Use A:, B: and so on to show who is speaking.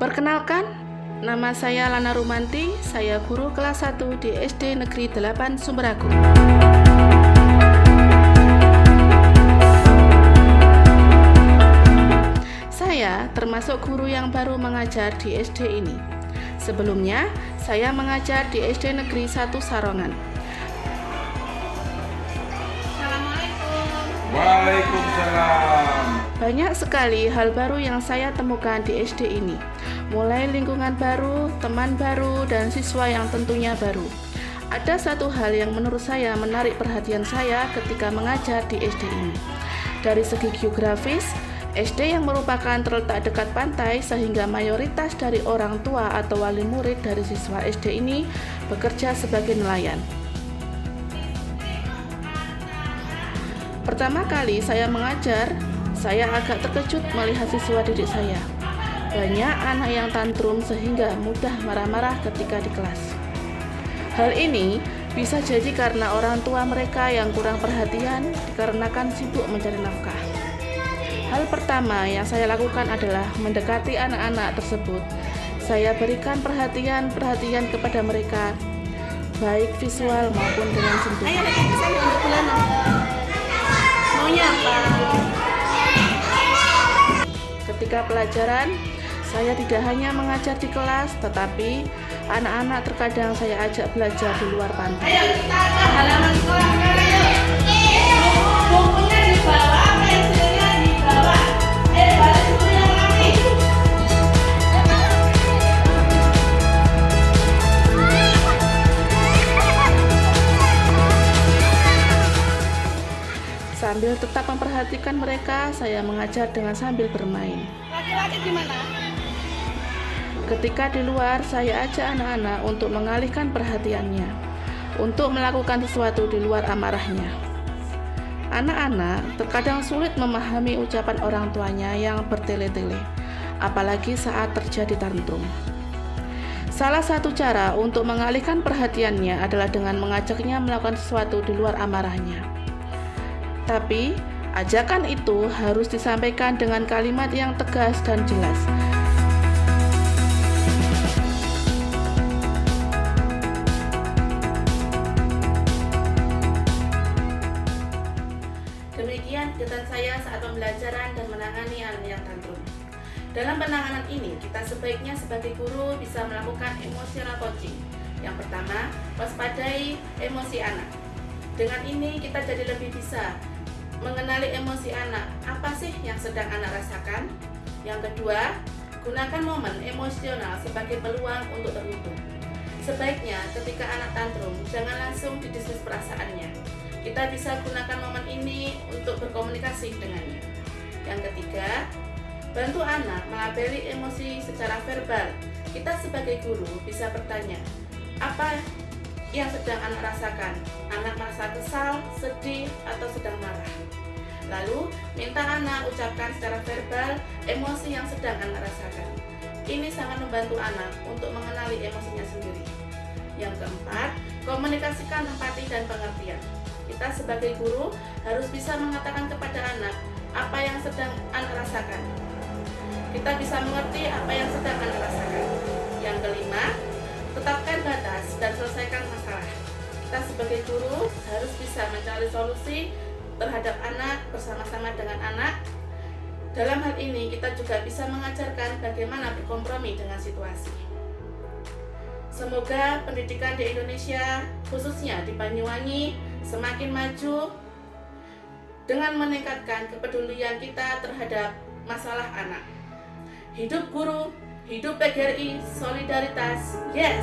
A: Perkenalkan, nama saya Lana Rumanti, saya guru kelas 1 di SD Negeri 8 Sumberagung. Saya termasuk guru yang baru mengajar di SD ini. Sebelumnya, saya mengajar di SD Negeri 1 Sarongan. Assalamualaikum.
B: Waalaikumsalam.
A: Banyak sekali hal baru yang saya temukan di SD ini. Mulai lingkungan baru, teman baru, dan siswa yang tentunya baru. Ada satu hal yang menurut saya menarik perhatian saya ketika mengajar di SD ini. Dari segi geografis, SD yang merupakan terletak dekat pantai sehingga mayoritas dari orang tua atau wali murid dari siswa SD ini bekerja sebagai nelayan. Pertama kali saya mengajar, saya agak terkejut melihat siswa didik saya. Banyak anak yang tantrum sehingga mudah marah-marah ketika di kelas. Hal ini bisa jadi karena orang tua mereka yang kurang perhatian dikarenakan sibuk mencari nafkah. Hal pertama yang saya lakukan adalah mendekati anak-anak tersebut. Saya berikan perhatian kepada mereka, baik visual maupun dengan sentuhan. Maunya apa? Ketika pelajaran, saya tidak hanya mengajar di kelas, tetapi anak-anak terkadang saya ajak belajar di luar pantai. Ayo kita ke halaman sekolah sekarang. Bukunya di bawah, pensilnya di bawah. Balik dulu yang rapi. Sambil tetap memperhatikan mereka, saya mengajar dengan sambil bermain. Laki-laki gimana? Ketika di luar, saya ajak anak-anak untuk mengalihkan perhatiannya, untuk melakukan sesuatu di luar amarahnya. Anak-anak terkadang sulit memahami ucapan orang tuanya yang bertele-tele, apalagi saat terjadi tantrum. Salah satu cara untuk mengalihkan perhatiannya adalah dengan mengajaknya melakukan sesuatu di luar amarahnya. Tapi, ajakan itu harus disampaikan dengan kalimat yang tegas dan jelas. Demikian kegiatan saya saat pembelajaran dan menangani anak yang tantrum. Dalam penanganan ini, kita sebaiknya sebagai guru bisa melakukan emotional coaching. Yang pertama, waspadai emosi anak. Dengan ini kita jadi lebih bisa mengenali emosi anak. Apa sih yang sedang anak rasakan? Yang kedua, gunakan momen emosional sebagai peluang untuk terhubung. Sebaiknya ketika anak tantrum, jangan langsung didiskus perasaannya. Kita bisa gunakan momen ini untuk berkomunikasi dengannya. Yang ketiga, bantu anak melabeli emosi secara verbal. Kita sebagai guru bisa bertanya, apa yang sedang anak rasakan? Anak merasa kesal, sedih, atau sedang marah. Lalu, minta anak ucapkan secara verbal emosi yang sedang anak rasakan. Ini sangat membantu anak untuk mengenali emosinya sendiri. Yang keempat, komunikasikan empati dan pengertian. Kita sebagai guru harus bisa mengatakan kepada anak apa yang sedang anak rasakan. Kita bisa mengerti apa yang sedang anak rasakan. Yang kelima, tetapkan batas dan selesaikan masalah. Kita sebagai guru harus bisa mencari solusi terhadap anak bersama-sama dengan anak. Dalam hal ini kita juga bisa mengajarkan bagaimana berkompromi dengan situasi. Semoga pendidikan di Indonesia, khususnya di Banyuwangi, semakin maju dengan meningkatkan kepedulian kita terhadap masalah anak. Hidup guru, hidup PGRI, solidaritas, yes!